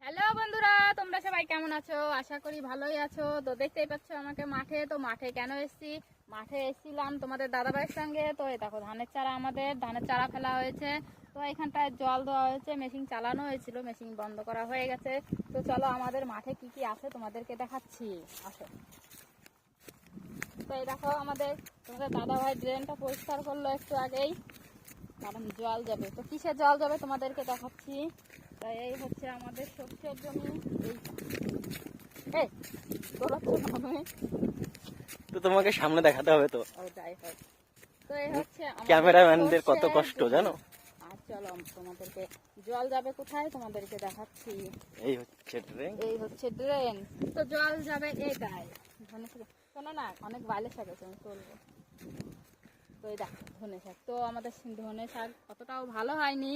Hello বন্ধুরা, তোমরা সবাই কেমন আছো? আশা করি ভালোই আছো। তো দেখতেই পাচ্ছ আমাকে মাঠে। তো মাঠে কেন এসেছি? মাঠে এসেছিলাম তোমাদের দাদাভাইয়ের সঙ্গে। তো এই দেখো ধানের চারা ফেলা হয়েছে। তো এখানটায় জল দেওয়া হয়েছে, মেশিন চালানো হয়েছিল, মেশিন বন্ধ করা হয়ে গেছে। তো চলো আমাদের মাঠে কি কি আছে তোমাদেরকে দেখাচ্ছি, আসো। তো এই দেখো তোমাদের দাদাভাই ড্রেনটা পরিষ্কার করলো একটু আগেই, কারণ জল যাবে। তো কিসের জল যাবে তোমাদেরকে দেখাচ্ছি। তাই এই হচ্ছে আমাদের শস্যের জমি। এই তো তোমাকে সামনে দেখাতে হবে তো। যাই হোক, তো এই হচ্ছে ক্যামেরাম্যানদের কত কষ্ট জানো। আর চলো তোমাদেরকে জল যাবে কোথায় তোমাদেরকে দেখাচ্ছি। এই হচ্ছে ড্রেন। তো জল যাবে এটাই। শোনো না, অনেক বাইলে শাক আছে, আমি তুলবো। তো এই দেখো ধনে শাক। তো আমাদের ধনে শাক অতটাও ভালো হয়নি,